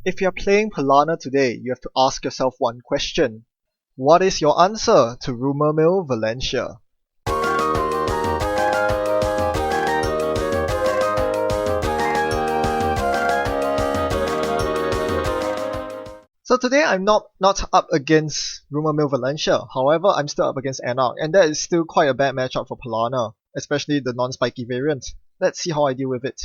If you're playing Polana today, you have to ask yourself one question. What is your answer to Rumor Mill Valencia? So today I'm not up against Rumor Mill Valencia. However, I'm still up against Anarch, and that is still quite a bad matchup for Polana, especially the non-spiky variant. Let's see how I deal with it.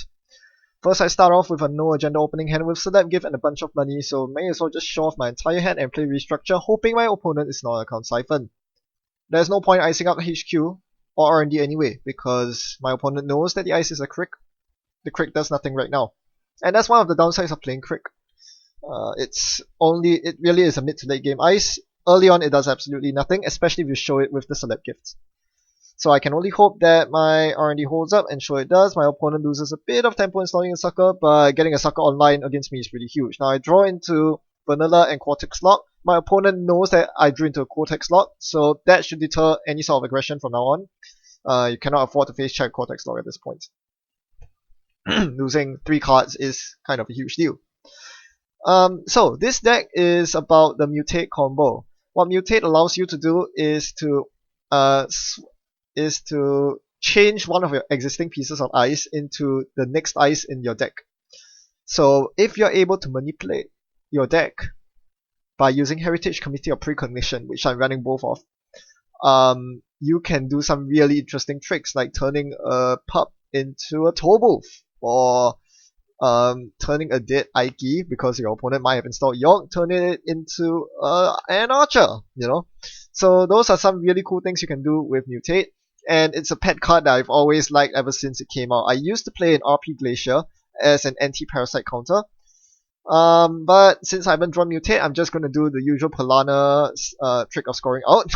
First, I start off with a no agenda opening hand with Celeb Gift and a bunch of money, so may as well just show off my entire hand and play Restructure, hoping my opponent is not a Count Siphon. There's no point icing up HQ or R&D anyway, because my opponent knows that the ice is a Crick. The Crick does nothing right now. And that's one of the downsides of playing Crick. It really is a mid to late game ice. Early on it does absolutely nothing, especially if you show it with the Celeb Gift. So I can only hope that my R&D holds up, and sure it does. My opponent loses a bit of tempo installing a sucker, but getting a sucker online against me is really huge. Now I draw into Vanilla and Cortex Lock. My opponent knows that I drew into a Cortex Lock, so that should deter any sort of aggression from now on. You cannot afford to face check Cortex Lock at this point. Losing 3 cards is kind of a huge deal. So this deck is about the Mutate combo. What Mutate allows you to do is to change one of your existing pieces of ice into the next ice in your deck. So if you're able to manipulate your deck by using Heritage Committee or Precognition, which I'm running both of, you can do some really interesting tricks like turning a pup into a toll booth, or turning a dead Ike because your opponent might have installed York, turning it into an archer, you know. So those are some really cool things you can do with Mutate, and it's a pet card that I've always liked ever since it came out. I used to play in RP Glacier as an anti-parasite counter, but since I haven't drawn Mutate, I'm just going to do the usual Polana trick of scoring out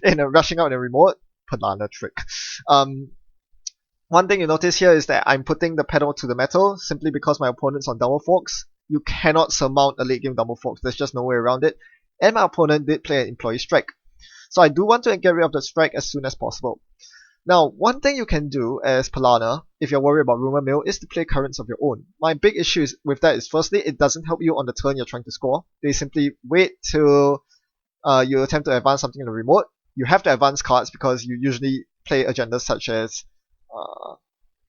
and rushing out in a remote. Polana trick. One thing you notice here is that I'm putting the pedal to the metal simply because my opponent's on double forks. You cannot surmount a late game double forks, there's just no way around it. And my opponent did play an employee strike. So I do want to get rid of the strike as soon as possible. Now, one thing you can do as Polana, if you're worried about Rumor Mill, is to play currents of your own. My big issue with that is, firstly, it doesn't help you on the turn you're trying to score. They simply wait till you attempt to advance something in the remote. You have to advance cards because you usually play agendas such as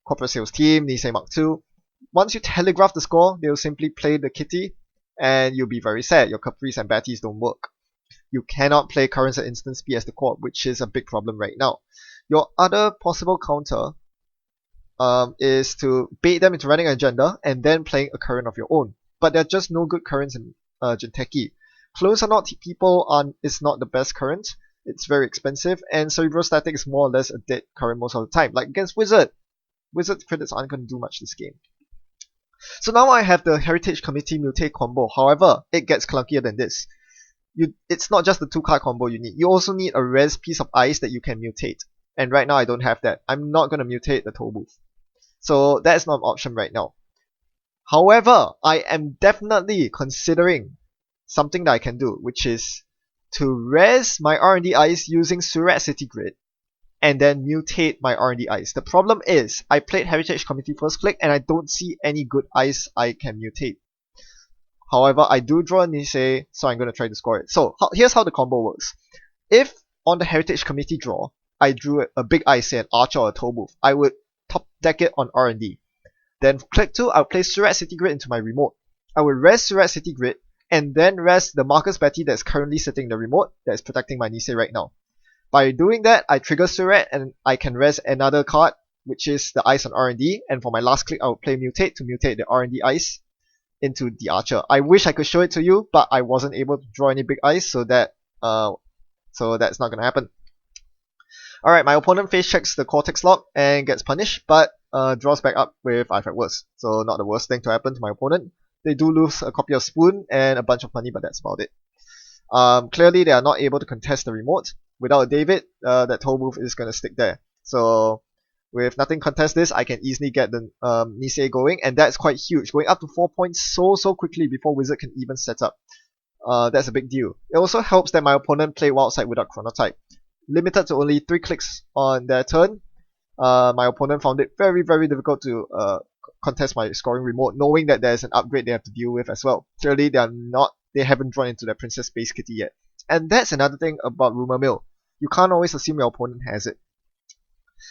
Corporate Sales Team, Nisei Mark II. Once you telegraph the score, they'll simply play the kitty, and you'll be very sad. Your Caprice and Batties don't work. You cannot play currents at instant speed as the core, which is a big problem right now. Your other possible counter is to bait them into running an agenda and then playing a current of your own. But there are just no good currents in Jinteki. Close or not people is not the best current. It's very expensive, and Cerebral Static is more or less a dead current most of the time. Like against Wizard. Wizard credits aren't going to do much this game. So now I have the Heritage Committee Mutate combo. However, it gets clunkier than this. It's not just the 2-card combo you need. You also need a res piece of ice that you can mutate. And right now I don't have that. I'm not going to mutate the Toll Booth. So that's not an option right now. However, I am definitely considering something that I can do, which is to res my R&D ice using Surat City Grid and then mutate my R&D ice. The problem is, I played Heritage Committee first click and I don't see any good ice I can mutate. However, I do draw a Nisei, so I'm going to try to score it. So here's how the combo works. If on the Heritage Committee draw, I drew a big ice, say an Archer or a Toll Booth, I would top deck it on R&D. Then click 2, I'll place Surat City Grid into my remote. I will res Surat City Grid, and then rest the Marcus Betty that's currently sitting in the remote that is protecting my Nisei right now. By doing that, I trigger Surat and I can res another card, which is the ice on R&D, and for my last click I will play Mutate to mutate the R&D ice into the Archer. I wish I could show it to you, but I wasn't able to draw any big ice, so that's not gonna happen. Alright, my opponent face checks the Cortex Lock and gets punished, but draws back up with I've had worse. So not the worst thing to happen to my opponent. They do lose a copy of Spoon and a bunch of money, but that's about it. Clearly they are not able to contest the remote. Without David, that Toll Booth is going to stick there. So with nothing contest this, I can easily get the Nisei going, and that's quite huge. Going up to 4 points so quickly before Wizard can even set up. That's a big deal. It also helps that my opponent played Wildside without Chronotype. Limited to only 3 clicks on their turn, my opponent found it very difficult to contest my scoring remote, knowing that there's an upgrade they have to deal with as well. Clearly, they haven't drawn into their Princess Space Kitty yet. And that's another thing about Rumor Mill. You can't always assume your opponent has it.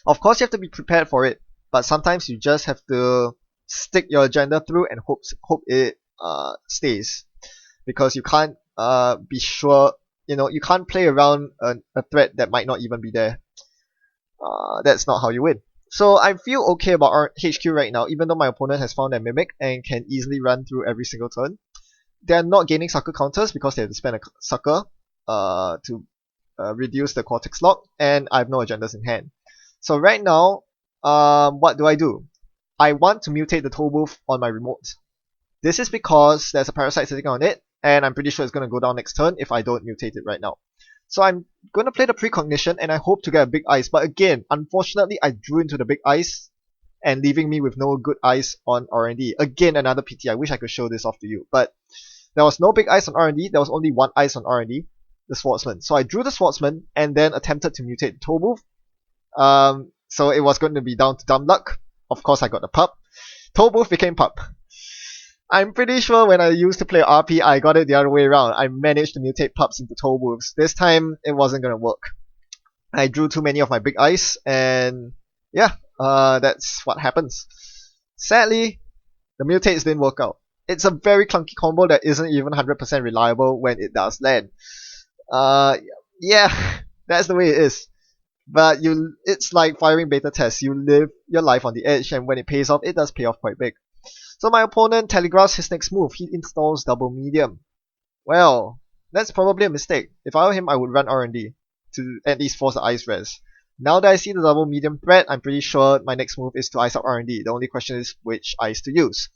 Of course, you have to be prepared for it, but sometimes you just have to stick your agenda through and hope it stays, because you can't be sure. You can't play around a threat that might not even be there. That's not how you win. So I feel okay about our HQ right now, even though my opponent has found a Mimic and can easily run through every single turn. They're not gaining sucker counters because they have to spend a sucker to reduce the Cortex lock, and I have no agendas in hand. So right now, what do? I want to mutate the Toll Booth on my remote. This is because there's a Parasite sitting on it, and I'm pretty sure it's going to go down next turn if I don't mutate it right now. So I'm going to play the Precognition, and I hope to get a big ice. But again, unfortunately, I drew into the big ice, and leaving me with no good ice on R&D. Again, another PT. I wish I could show this off to you. But there was no big ice on R&D. There was only one ice on R&D, the Swordsman. So I drew the Swordsman, and then attempted to mutate the Toll Booth. So it was going to be down to dumb luck. Of course, I got the pup. Toll Booth became pup. I'm pretty sure when I used to play RP, I got it the other way around. I managed to mutate pups into Toll Booths. This time, it wasn't going to work. I drew too many of my big ice, and yeah, that's what happens. Sadly, the mutates didn't work out. It's a very clunky combo that isn't even 100% reliable when it does land. Yeah, that's the way it is. But it's like firing beta tests. You live your life on the edge, and when it pays off, it does pay off quite big. So my opponent telegraphs his next move. He installs double medium. Well, that's probably a mistake. If I were him, I would run R&D to at least force the ice res. Now that I see the double medium threat, I'm pretty sure my next move is to ice up R&D. The only question is which ice to use.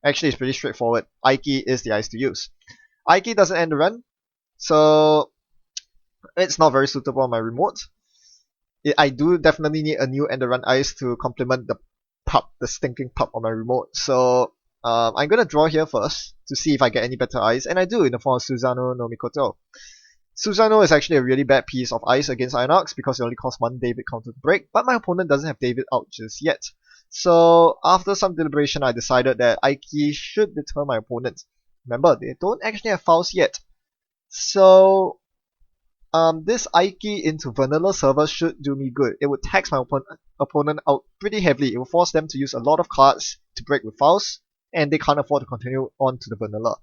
Actually, it's pretty straightforward. Aiki is the ice to use. Aiki doesn't end the run, so it's not very suitable on my remote. I do definitely need a new end the run ice to complement the stinking pup on my remote. So I'm gonna draw here first to see if I get any better ice, and I do in the form of Susano no Mikoto. Susano is actually a really bad piece of ice against Ionox because it only costs one David counter to break, but my opponent doesn't have David out just yet. So after some deliberation, I decided that Aiki should deter my opponent. Remember, they don't actually have Faust yet. So this Aiki into vanilla server should do me good. It would tax my opponent out pretty heavily. It will force them to use a lot of cards to break with Faust, and they can't afford to continue on to the vanilla.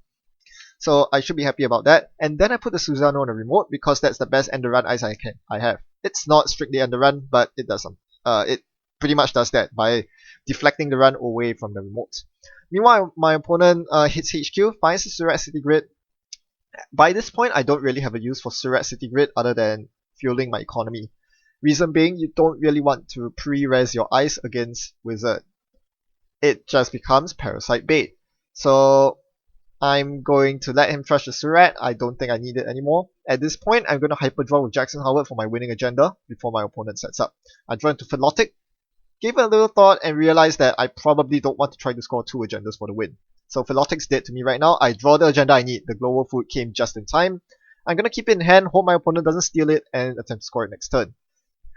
So I should be happy about that. And then I put the Susano on the remote because that's the best end the run ice I have. It's not strictly end the run, but it does it pretty much does that by deflecting the run away from the remote. Meanwhile, my opponent hits HQ, finds the Surat City Grid. By this point, I don't really have a use for Surat City Grid other than fueling my economy. Reason being, you don't really want to pre-res your ice against Wizard. It just becomes Parasite bait. So I'm going to let him trash the Surat. I don't think I need it anymore. At this point, I'm going to hyperdraw with Jackson Howard for my winning agenda before my opponent sets up. I draw into Philotic, gave it a little thought, and realized that I probably don't want to try to score 2 agendas for the win. So Philotic's dead to me right now. I draw the agenda I need. The Global Food came just in time. I'm going to keep it in hand, hope my opponent doesn't steal it, and attempt to score it next turn.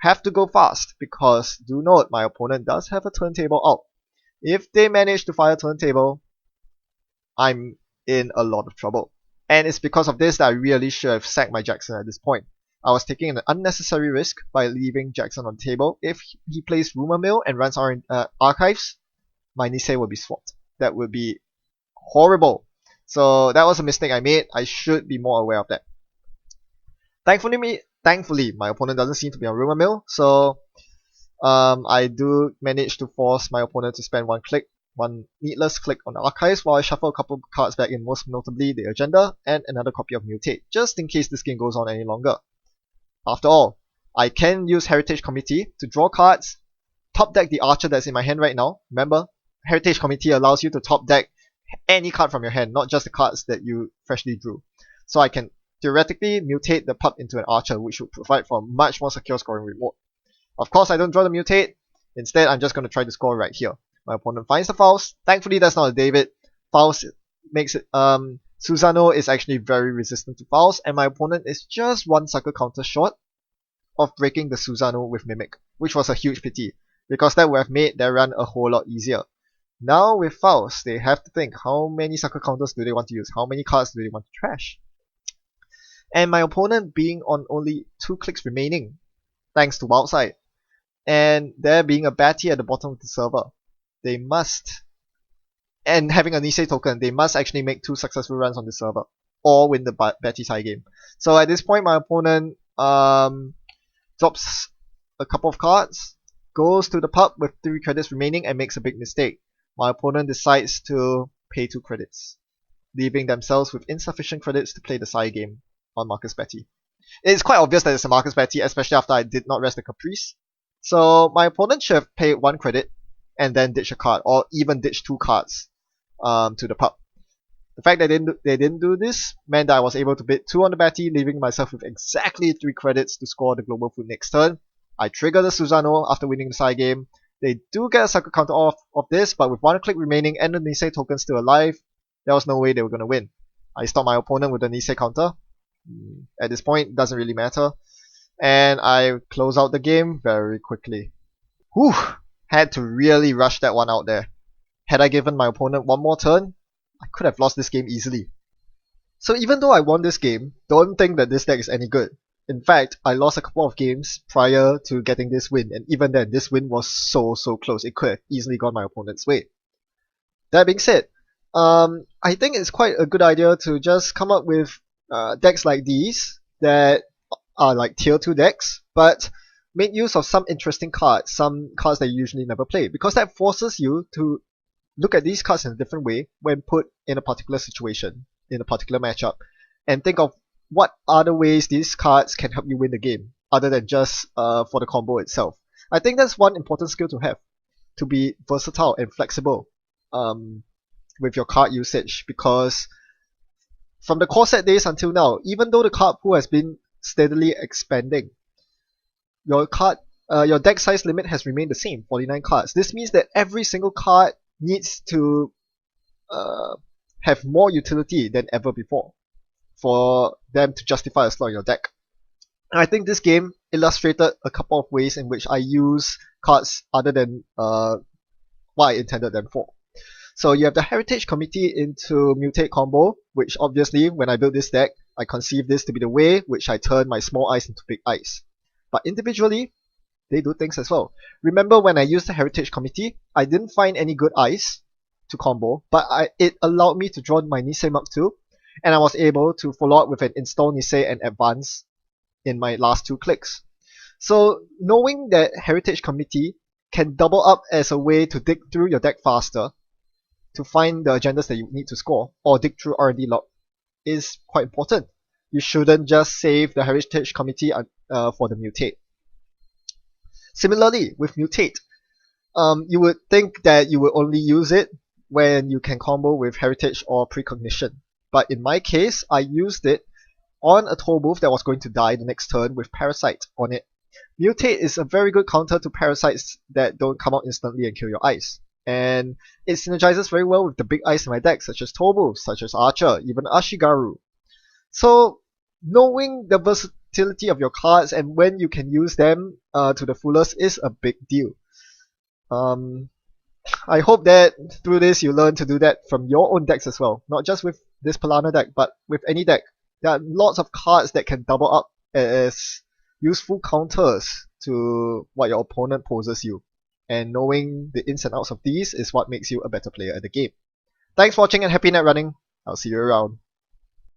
Have to go fast, because do note my opponent does have a turntable out. If they manage to fire turntable, I'm in a lot of trouble. And it's because of this that I really should have sacked my Jackson at this point. I was taking an unnecessary risk by leaving Jackson on the table. If he plays Rumor Mill and runs Archives, my Nisei will be swapped. That would be horrible. So that was a mistake I made. I should be more aware of that. Thankfully, my opponent doesn't seem to be on Rumor Mill, so I do manage to force my opponent to spend one needless click on the Archives while I shuffle a couple of cards back in, most notably the Agenda and another copy of Mutate, just in case this game goes on any longer. After all, I can use Heritage Committee to draw cards, top deck the Archer that's in my hand right now. Remember, Heritage Committee allows you to top deck any card from your hand, not just the cards that you freshly drew. So I can theoretically mutate the pup into an Archer, which would provide for a much more secure scoring remote. Of course, I don't draw the mutate. Instead, I'm just going to try to score right here. My opponent finds the Faust. Thankfully, that's not a David. Faust makes it. Susano is actually very resistant to Faust, and my opponent is just one sucker counter short of breaking the Susano with Mimic, which was a huge pity, because that would have made their run a whole lot easier. Now with Faust, they have to think how many sucker counters do they want to use, how many cards do they want to trash. And my opponent being on only 2 clicks remaining, thanks to Wildside, and there being a Batty at the bottom of the server, they must, and having a Nisei token, they must actually make 2 successful runs on the server, or win the Batty tie game. So at this point, my opponent drops a couple of cards, goes to the pub with 3 credits remaining, and makes a big mistake. My opponent decides to pay 2 credits, leaving themselves with insufficient credits to play the side game on Marcus Batty. It's quite obvious that it's a Marcus Batty, especially after I did not rest the Caprice. So my opponent should have paid 1 credit and then ditch a card, or even ditch 2 cards to the pub. The fact that they didn't do this meant that I was able to bid 2 on the Batty, leaving myself with exactly 3 credits to score the Global Food next turn. I trigger the Susano after winning the side game. They do get a sucker counter off of this, but with 1 click remaining and the Nisei token still alive, there was no way they were going to win. I stopped my opponent with the Nisei counter. At this point, it doesn't really matter. And I close out the game very quickly. Whew! Had to really rush that one out there. Had I given my opponent 1 more turn, I could have lost this game easily. So even though I won this game, don't think that this deck is any good. In fact, I lost a couple of games prior to getting this win, and even then, this win was so close. It could have easily gone my opponent's way. That being said, I think it's quite a good idea to just come up with decks like these that are like tier 2 decks, but make use of some interesting cards, some cards that you usually never play, because that forces you to look at these cards in a different way when put in a particular situation, in a particular matchup, and think of what other ways these cards can help you win the game, other than just for the combo itself. I think that's one important skill to have, to be versatile and flexible with your card usage, because from the core set days until now, even though the card pool has been steadily expanding, your deck size limit has remained the same, 49 cards. This means that every single card needs to have more utility than ever before for them to justify a slot in your deck. And I think this game illustrated a couple of ways in which I use cards other than what I intended them for. So you have the Heritage Committee into Mutate combo, which obviously when I built this deck, I conceived this to be the way which I turn my small ice into big ice. But individually, they do things as well. Remember when I used the Heritage Committee, I didn't find any good ice to combo, but it allowed me to draw my Nisei Mark II, and I was able to follow up with an install Nisei and advance in my last 2 clicks. So knowing that Heritage Committee can double up as a way to dig through your deck faster to find the agendas that you need to score, or dig through R&D log, is quite important. You shouldn't just save the Heritage Committee for the Mutate. Similarly, with Mutate, you would think that you would only use it when you can combo with Heritage or Precognition. But in my case, I used it on a Toll Booth that was going to die the next turn with Parasite on it. Mutate is a very good counter to Parasites that don't come out instantly and kill your ice. And it synergizes very well with the big ice in my deck, such as Toll Booth, such as Archer, even Ashigaru. So, knowing the versatility of your cards and when you can use them to the fullest is a big deal. I hope that through this you learn to do that from your own decks as well. Not just with this Palana deck, but with any deck. There are lots of cards that can double up as useful counters to what your opponent poses you. And knowing the ins and outs of these is what makes you a better player at the game. Thanks for watching and happy net running. I'll see you around.